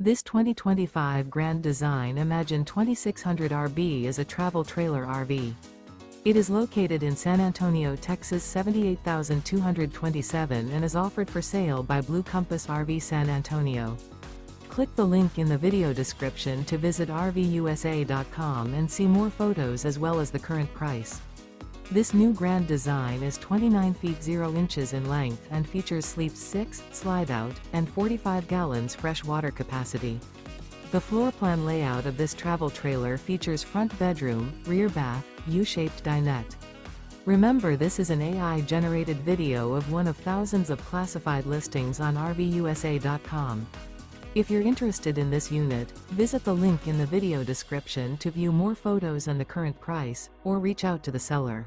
This 2025 Grand Design Imagine 2600 RB is a travel trailer RV. It is located in San Antonio, Texas 78227 and is offered for sale by Blue Compass RV San Antonio. Click the link in the video description to visit RVUSA.com and see more photos as well as the current price. This new Grand Design is 29 feet 0 inches in length and features sleeps 6, slide-out, and 45 gallons fresh water capacity. The floor plan layout of this travel trailer features front bedroom, rear bath, U-shaped dinette. Remember, this is an AI-generated video of one of thousands of classified listings on RVUSA.com. If you're interested in this unit, visit the link in the video description to view more photos and the current price, or reach out to the seller.